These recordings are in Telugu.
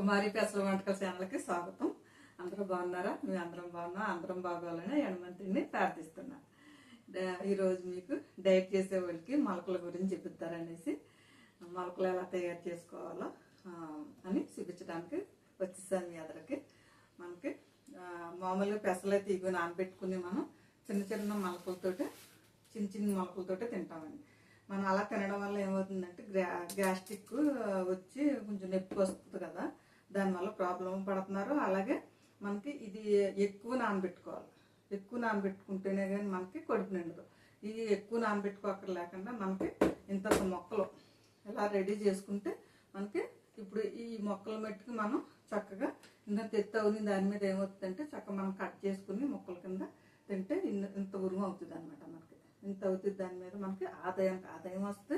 కుమారి పెసల వంటకాల ఛానల్కి స్వాగతం. అందరూ బాగున్నారా? మేము అందరం బాగున్నాం. అందరం బాగోవాలని హనుమంతుడిని ప్రార్థిస్తున్నా. ఈరోజు మీకు డైట్ చేసే వాళ్ళకి మొలకల గురించి చెప్తారనేసి మొలకలు ఎలా తయారు చేసుకోవాలో అని చూపించడానికి వచ్చేసాను మీ అందరికి. మనకి మామూలుగా పెసలైతే ఇవి నానబెట్టుకుని మనం చిన్న చిన్న మొలకలతోటి చిన్న మొలకలతోటి తింటామండి. మనం అలా తినడం వల్ల ఏమవుతుందంటే గ్యాస్ట్రిక్ వచ్చి కొంచెం నొప్పి వస్తుంది కదా, దానివల్ల ప్రాబ్లం పడుతున్నారు. అలాగే మనకి ఇది ఎక్కువ నానబెట్టుకోవాలి. ఎక్కువ నానబెట్టుకుంటేనే కానీ మనకి కడుపు నిండదు. ఇది ఎక్కువ నానబెట్టుకోకర్ లేకుండా మనకి ఇంత మొక్కలు ఇలా రెడీ చేసుకుంటే మనకి ఇప్పుడు ఈ మొక్కల మట్టుకు మనం చక్కగా ఇంత తెత్తవుని దాని మీద ఏమవుతుందంటే చక్కగా మనం కట్ చేసుకుని మొక్కల కింద తింటే ఇంత ఉరుము అవుతుంది అనమాట. మనకి ఇంత అవుతుంది. దాని మీద మనకి ఆదాయం వస్తే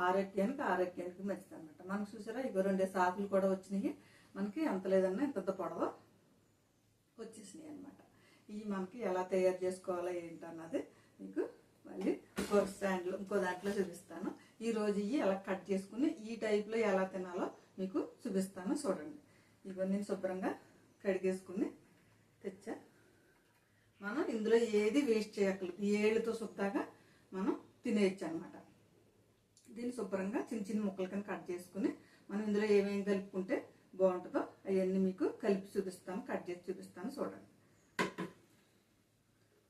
ఆరోగ్యానికి మంచిది అనమాట. మనకు చూసారా ఇగో 2 సాకులు కూడా వచ్చినాయి. మనకి ఎంత లేదన్నా ఇంత పొడవ వచ్చేసినాయి అనమాట. ఇవి మనకి ఎలా తయారు చేసుకోవాలో ఏంటన్నది మీకు మళ్ళీ ఇంకో దాంట్లో చూపిస్తాను. ఈరోజు ఇవి ఎలా కట్ చేసుకుని ఈ టైప్లో ఎలా తినాలో మీకు చూపిస్తాను. చూడండి, ఇవన్నీ నేను శుభ్రంగా కడిగేసుకుని తెచ్చా. మనం ఇందులో ఏది వేస్ట్ చేయక్కర్లేదు. ఏళ్ళతో శుద్ధంగా మనం తినేయచ్చు అనమాట. దీన్ని శుభ్రంగా చిన్న ముక్కల కింద కట్ చేసుకుని మనం ఇందులో ఏమేమి కలుపుకుంటే బాగుంటుందో అవన్నీ మీకు కలిపి చూపిస్తాను, కట్ చేసి చూపిస్తాను. చూడండి,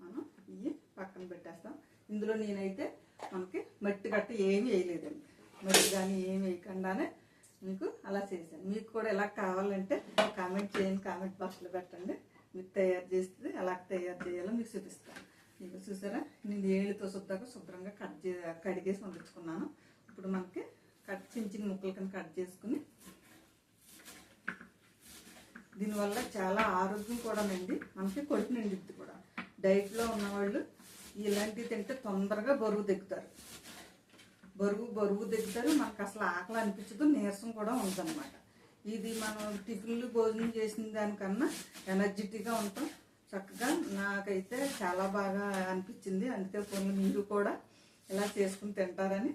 మనం ఇవి పక్కన పెట్టేస్తాం. ఇందులో నేనైతే మనకి మట్టి గట్ట ఏమి వేయలేదండి. మట్టి కానీ ఏమి వేయకుండానే మీకు అలా చేశాను. మీకు కూడా ఎలా కావాలంటే కామెంట్ చేయండి, కామెంట్ బాక్స్లో పెట్టండి. మీకు తయారు చేస్తే ఎలా తయారు చేయాలో మీకు చూపిస్తాను. మీకు చూసారా నేను ఏళ్ళతో శుభ్రంగా కడిగేసి వండించుకున్నాను. ఇప్పుడు మనకి చిన్న ముక్కల కింద కట్ చేసుకుని దీనివల్ల చాలా ఆరోగ్యం కూడా అండి. మనకి కడుపు నిండిద్ది కూడా. డైట్లో ఉన్నవాళ్ళు ఇలాంటివి తింటే తొందరగా బరువు దిగుతారు. మనకు అసలు ఆకలి అనిపించదు, నీరసం కూడా ఉందన్నమాట. ఇది మనం టిఫిన్లు భోజనం చేసిన దానికన్నా ఎనర్జెటిక్గా ఉంటాం. చక్కగా నాకైతే చాలా బాగా అనిపించింది. అందుకే కొన్ని మీరు కూడా ఇలా చేసుకుని తింటారని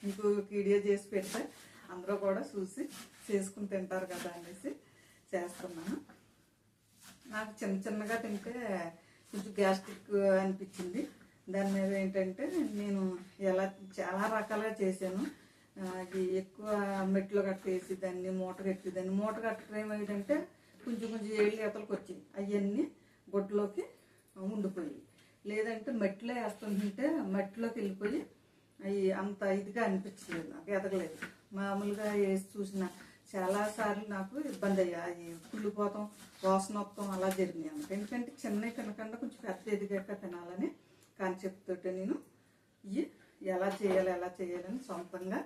మీకు వీడియో చేసి పెడితే అందరూ కూడా చూసి చేసుకుని తింటారు కదా అనేసి చేస్తున్నాను. నాకు చిన్నగా తింటే కొంచెం గ్యాస్ట్రిక్ అనిపించింది. దాని మీద ఏంటంటే నేను చాలా రకాలుగా చేశాను. అది ఎక్కువ మెట్లు కట్టేసి దాన్ని మూట కట్టడం ఏమిటంటే కొంచెం ఏళ్ళు ఈతలకు వచ్చాయి. అవన్నీ గుడ్డలోకి ఉండిపోయి, లేదంటే మట్టిలో వేస్తుంటే మట్టిలోకి వెళ్ళిపోయి అవి అంత ఇదిగా అనిపించలేదు, నాకు ఎదగలేదు. మామూలుగా వేసి చూసిన చాలాసార్లు నాకు ఇబ్బంది అయ్యాయి. కుళ్ళిపోతాం, వాసన వస్తాం అలా జరిగినాయి అన్నమాట. ఎందుకంటే చిన్నవి తినకుండా కొంచెం పెద్ద ఎదిగాక తినాలని కాన్సెప్ట్ తోటి నేను ఇవి ఎలా చేయాలని సొంతంగా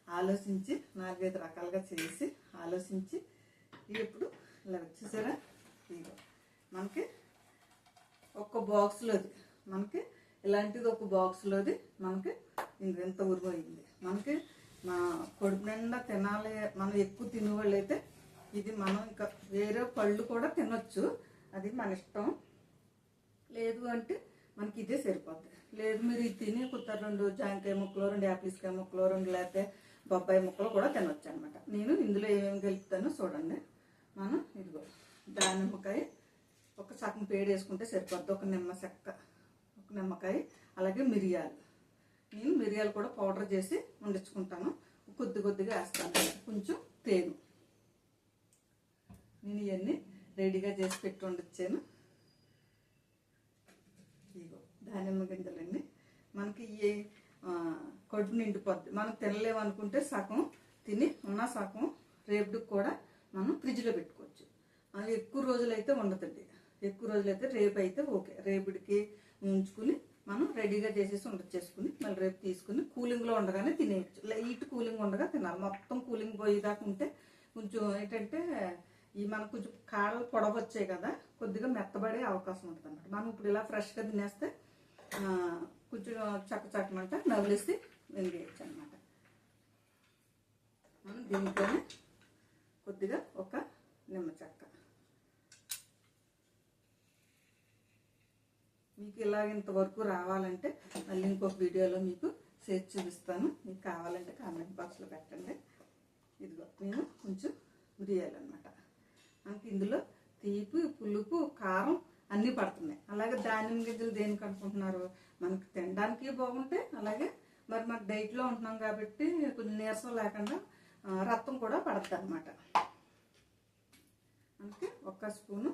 ఆలోచించి 4-5 రకాలుగా చేసి ఆలోచించి ఇప్పుడు ఇలా వచ్చేసారా. ఇదిగో మనకి ఒక బాక్స్లోది మనకి ఇలాంటిది ఒక బాక్స్లోది మనకి ఇంత ఉరువైంది. మనకి మా కడుపు నిండా తినాలి. మనం ఎక్కువ తినేవాళ్ళు అయితే ఇది మనం ఇంకా వేరే పళ్ళు కూడా తినొచ్చు, అది మన ఇష్టం. లేదు అంటే మనకి ఇదే సరిపోద్ది. లేదు మీరు ఇది తిని కొత్త 2 జాంకాయ ముక్కలు, 2 యాపిల్స్కాయ ముక్కలు, 2 లేకపోతే బొబ్బాయి ముక్కలు కూడా తినొచ్చు అనమాట. నేను ఇందులో ఏమేమి కలుపుతానో చూడండి. మనం ఇదిగో దానిమ్మకాయ ఒక సగం పేడ వేసుకుంటే సరిపోద్ది. ఒక నిమ్మకాయ, అలాగే మిరియాలు. నేను మిరియాలు కూడా పౌడర్ చేసి వండించుకుంటాను. కొద్దిగా వేస్తాను. కొంచెం తేను. నేను ఇవన్నీ రెడీగా చేసి పెట్టి వండించాను. ఇగో దానిమ్మ గింజలండి. మనకి ఈ కడుపు నిండిపోద్ది. మనం తినలేమనుకుంటే సగం తిని ఉన్న సగం రేపుడికి కూడా మనం ఫ్రిడ్జ్లో పెట్టుకోవచ్చు. అది ఎక్కువ రోజులైతే ఉండదండి. ఎక్కువ రోజులైతే రేపు అయితే ఓకే, రేపుడికి ఉంచుకుని మనం రెడీగా చేసేసి ఉండొచ్చేసుకుని మళ్ళీ రేపు తీసుకుని కూలింగ్లో ఉండగానే తినేయచ్చు. లైట్ కూలింగ్ ఉండగా తినాలి. మొత్తం కూలింగ్ పోయేదాకా ఉంటే కొంచెం ఏంటంటే ఈ మనకు కొంచెం కాడలు పొడవ వచ్చాయి కదా, కొద్దిగా మెత్తబడే అవకాశం ఉంటుంది అన్నమాట. మనం ఇప్పుడు ఇలా ఫ్రెష్గా తినేస్తే కొంచెం చక్కమంటే నవ్వులేసి వెలిగేయచ్చు అనమాట. మనం దీంట్లోనే కొద్దిగా ఒక నిమ్మ చెక్క. మీకు ఇలాగ ఇంతవరకు రావాలంటే మళ్ళీ ఇంకొక వీడియోలో మీకు చేసి చూపిస్తాను. మీకు కావాలంటే కామెంట్ బాక్స్లో పెట్టండి. ఇదిగో నేను కొంచెం మిరియాలు అనమాట. మనకి ఇందులో తీపి, పులుపు, కారం అన్నీ పడుతున్నాయి. అలాగే ధాన్యం గింజలు దేనికి అనుకుంటున్నారు, మనకి తినడానికి బాగుంటాయి. అలాగే మరి మన డైట్లో ఉంటున్నాం కాబట్టి కొంచెం నీరసం లేకుండా రక్తం కూడా పడుతుంది అనమాట. మనకి 1 స్పూను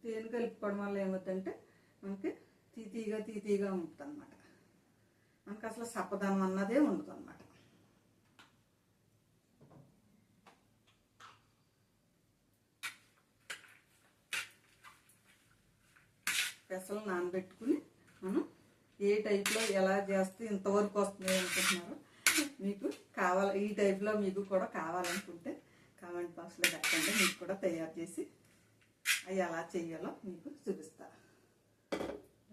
తేనె కలుపుకోవడం వల్ల ఏమవుతుందంటే మనకి తీతీగా ఉంటుంది అనమాట. మనకి అసలు సప్పదనం అన్నదే ఉండదు అనమాట. పెసలు నానబెట్టుకుని మనం ఏ టైప్లో ఎలా చేస్తే ఇంతవరకు వస్తుంది అనుకుంటున్నారో, మీకు ఈ టైప్లో మీకు కూడా కావాలనుకుంటే కామెంట్ బాక్స్లో పెట్టండి. మీకు కూడా తయారు చేసి అవి ఎలా చేయాలో మీకు చూపిస్తా.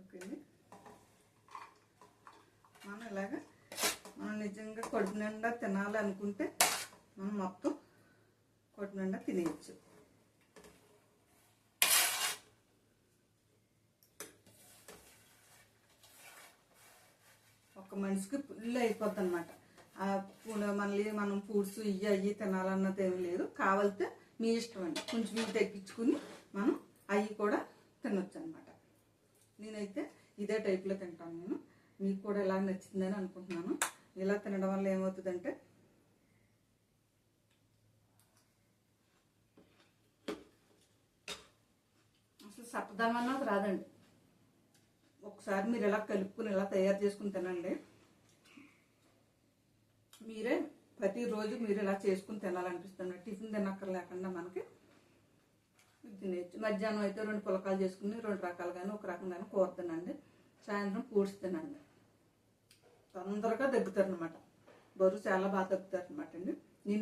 ఓకే అండి. మనం నిజంగా కడుపు నిండా తినాలనుకుంటే మనం మొత్తం కడుపు నిండా తినేయచ్చు. ఒక మనిషికి ఫుల్ అయిపోద్ది అనమాట. మళ్ళీ మనం ఫ్రూట్స్ అవి తినాలన్నది ఏమి లేదు. కావాలితే మీ ఇష్టం అండి. కొంచెం ఇవి తగ్గించుకుని మనం అవి కూడా తినొచ్చు అనమాట. నేనైతే ఇదే టైప్లో తింటాను. మీకు కూడా ఇలా నచ్చిందని అనుకుంటున్నాను. ఇలా తినడం వల్ల ఏమవుతుందంటే అసలు సప్పదనం అన్నది రాదండి. ఒకసారి మీరు ఇలా కలుపుకుని ఇలా తయారు చేసుకుని తినండి. మీరే ప్రతిరోజు మీరు ఇలా చేసుకుని తినాలనిపిస్తుంది. టిఫిన్ తినక్కర్లేకుండా మనకి తినేయచ్చు. మధ్యాహ్నం అయితే 2 పులకాలు చేసుకుని 2 రకాలు కానీ 1 రకం కానీ కూర తినండి. సాయంత్రం ఫ్రూట్స్ తినండి. తొందరగా తగ్గుతారు అనమాట. బరువు చాలా బాగా తగ్గుతారు అనమాట అండి. నేను